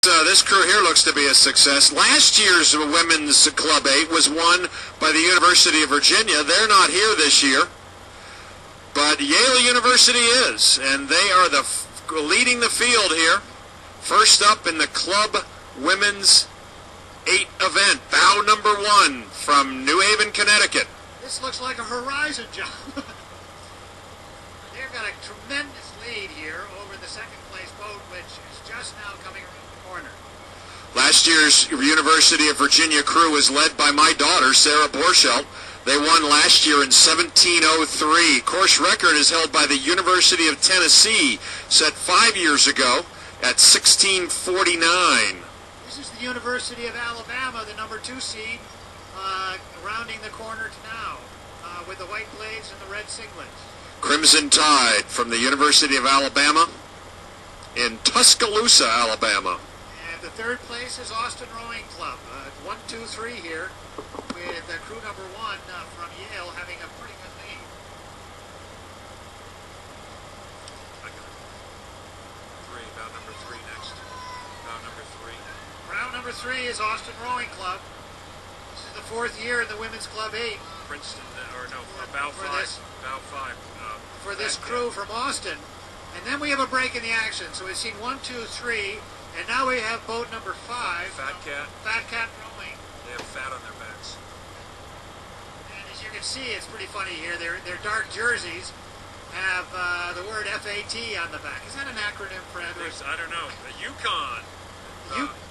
This crew here looks to be a success. Last year's Women's Club 8 was won by the University of Virginia. They're not here this year, but Yale University is, and they are leading the field here. First up in the Club Women's 8 event, bow number 1 from New Haven, Connecticut. This looks like a horizon job. They've got a tremendous lead here over the second place boat, which is just now coming around the corner. Last year's University of Virginia crew was led by my daughter, Sarah Borschelt. They won last year in 17:03. Course record is held by the University of Tennessee, set 5 years ago at 16:49. This is the University of Alabama, the number 2 seed, rounding the corner to now, with the white blades and the red singlets. Crimson Tide from the University of Alabama in Tuscaloosa, Alabama. And the third place is Austin Rowing Club. 1, 2, 3 here, with crew number 1 from Yale having a pretty good lead. Bow number 3 next. Bow number 3. Round number 3 is Austin Rowing Club. This is the 4th year in the Women's Club 8. Princeton, bow 5. Bow 5. For this crew from Austin. And then we have a break in the action. So we've seen 1, 2, 3, and now we have boat number 5. Fat Cat. Fat Cat Rowing. They have fat on their backs. And as you can see, it's pretty funny here. Their dark jerseys have the word FAT on the back. Is that an acronym, Fred? I don't know. The Yukon.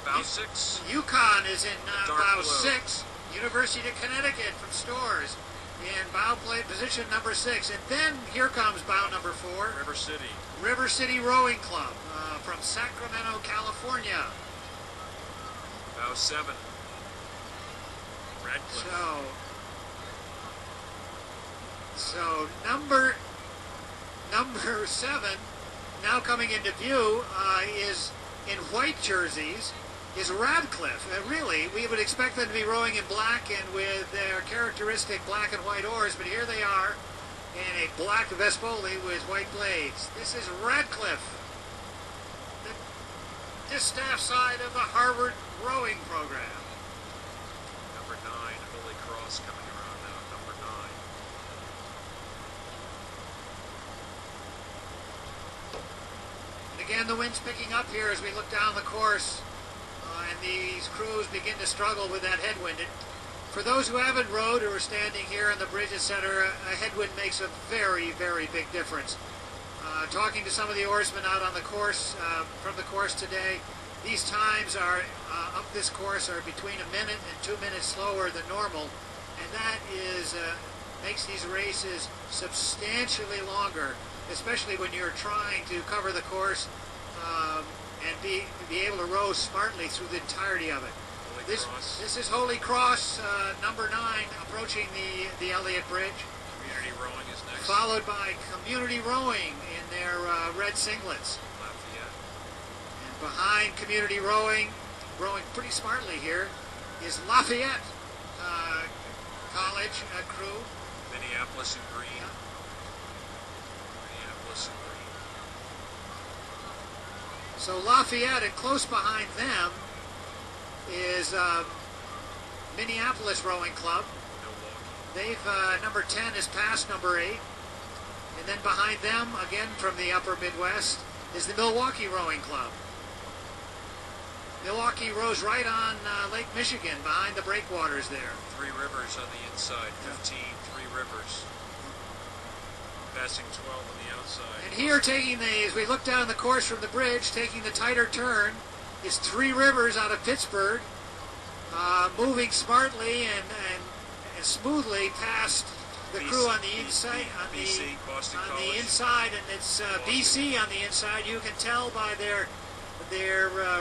Bow 6. Yukon is in bow blue. 6. University of Connecticut from Stores in bow plate position number 6. And then here comes bow number 4. River City. River City Rowing Club from Sacramento, California. Bow 7. Radcliffe. So number 7 now coming into view is in white jerseys is Radcliffe. Really, we would expect them to be rowing in black and with their characteristic black and white oars, but here they are in a black Vespoli with white blades. This is Radcliffe, the distaff side of the Harvard rowing program. Number 9, Holy Cross coming around now. Number 9. And again, the wind's picking up here as we look down the course. And these crews begin to struggle with that headwind. For those who haven't rowed or are standing here in the bridge, etc., a headwind makes a very, very big difference. Talking to some of the oarsmen out on the course, from the course today, these times are up this course are between a minute and 2 minutes slower than normal, and that is makes these races substantially longer, especially when you're trying to cover the course and be able to row smartly through the entirety of it. This is Holy Cross, number 9, approaching the Elliott Bridge. Community Rowing is next. Followed by Community Rowing in their red singlets. Lafayette. And behind Community Rowing, rowing pretty smartly here, is Lafayette College crew. Minneapolis in green. Yeah. Minneapolis in green. So Lafayette, and close behind them is Minneapolis Rowing Club. They've number 10 is past number 8, and then behind them, again from the upper Midwest, is the Milwaukee Rowing Club. Milwaukee rows right on Lake Michigan, behind the breakwaters there. 3 rivers on the inside. 15. 3 rivers. Passing 12 on the outside. And here, as we look down the course from the bridge, taking the tighter turn, is 3 rivers out of Pittsburgh, moving smartly and smoothly past the crew on the inside, inside, and it's BC on the inside. You can tell by their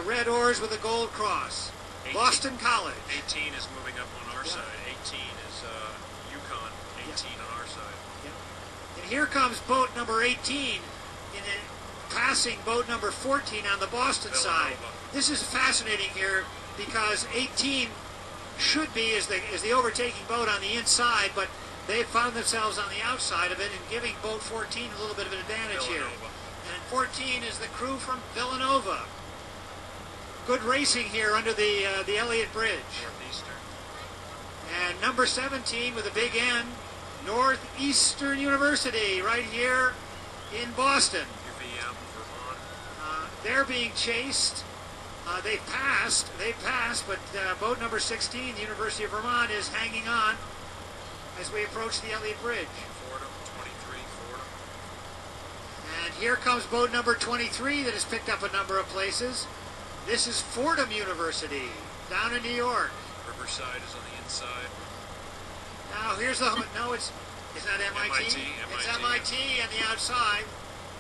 red oars with a gold cross. 18. Boston College. 18 is moving up on our side. 18 is Yukon. 18 on our side. And here comes boat number 18 passing boat number 14 on the Boston side. This is fascinating here because 18 should be is the overtaking boat on the inside, but they found themselves on the outside of it and giving boat 14 a little bit of an advantage here. And 14 is the crew from Villanova. good racing here under the Elliott Bridge. Northeastern. And number 17 with a big N, Northeastern University, right here in Boston. UVM, Vermont. They're being chased. They've passed, but boat number 16, the University of Vermont, is hanging on as we approach the Elliott Bridge. Fordham, 23, Fordham. And here comes boat number 23 that has picked up a number of places. This is Fordham University down in New York. Riverside is on the inside. Now here's the, no, it's not MIT. MIT. It's MIT on the outside.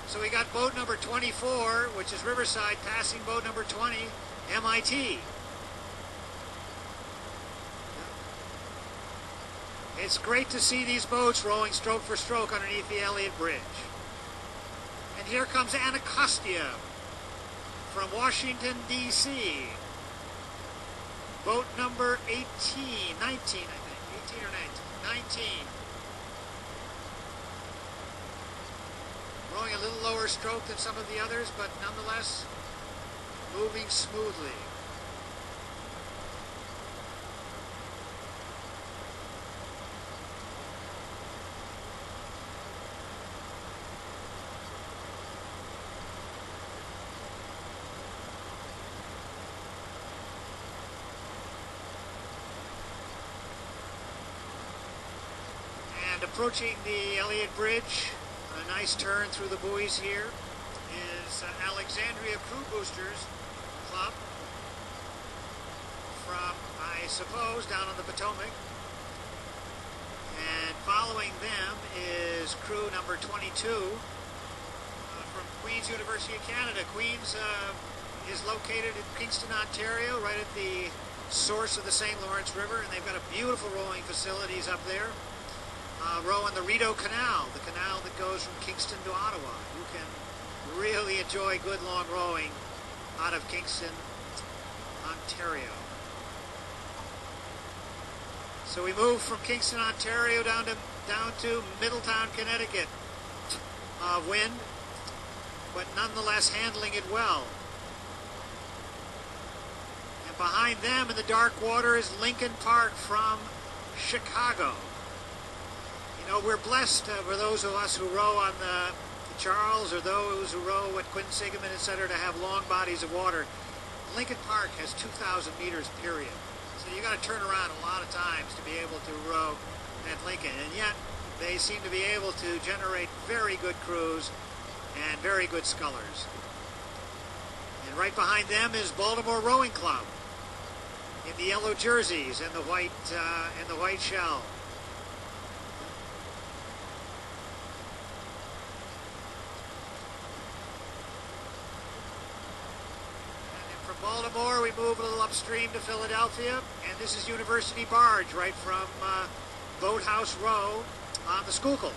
So we got boat number 24, which is Riverside, passing boat number 20, MIT. It's great to see these boats rowing stroke for stroke underneath the Elliott Bridge. And here comes Anacostia from Washington, D.C. Boat number 19, I think. 18 or 19? 19. Rowing a little lower stroke than some of the others, but nonetheless moving smoothly. And approaching the Elliott Bridge, a nice turn through the buoys here, is Alexandria Crew Boosters Club from, I suppose, down on the Potomac. And following them is crew number 22 from Queen's University of Canada. Queen's is located in Kingston, Ontario, right at the source of the St. Lawrence River, and they've got a beautiful rowing facilities up there. Row on the Rideau Canal, the canal that goes from Kingston to Ottawa. You can really enjoy good long rowing out of Kingston, Ontario. So we move from Kingston, Ontario down to Middletown, Connecticut. Wind, but nonetheless handling it well. And behind them in the dark water is Lincoln Park from Chicago. You know, we're blessed for those of us who row on the Charles or those who row at Quinsigamond, etc., to have long bodies of water. Lincoln Park has 2,000 meters, period. So you got to turn around a lot of times to be able to row at Lincoln. And yet, they seem to be able to generate very good crews and very good scullers. And right behind them is Baltimore Rowing Club in the yellow jerseys and the white shell. Baltimore, we move a little upstream to Philadelphia, and this is University Barge right from Boathouse Row on the Schuylkill.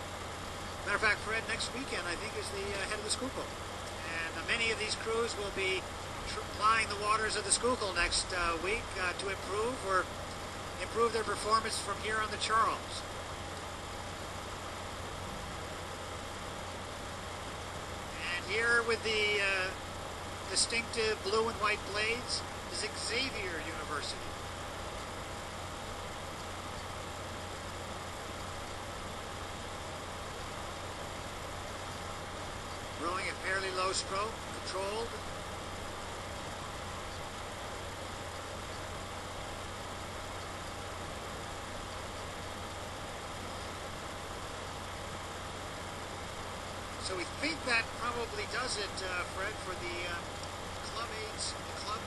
Matter of fact, Fred, next weekend I think is the head of the Schuylkill, and many of these crews will be plying the waters of the Schuylkill next week to improve their performance from here on the Charles. And here with the distinctive blue and white blades is Xavier University. Rowing at fairly low stroke, controlled. So we think that probably does it, Fred, for the Club 8's, the Club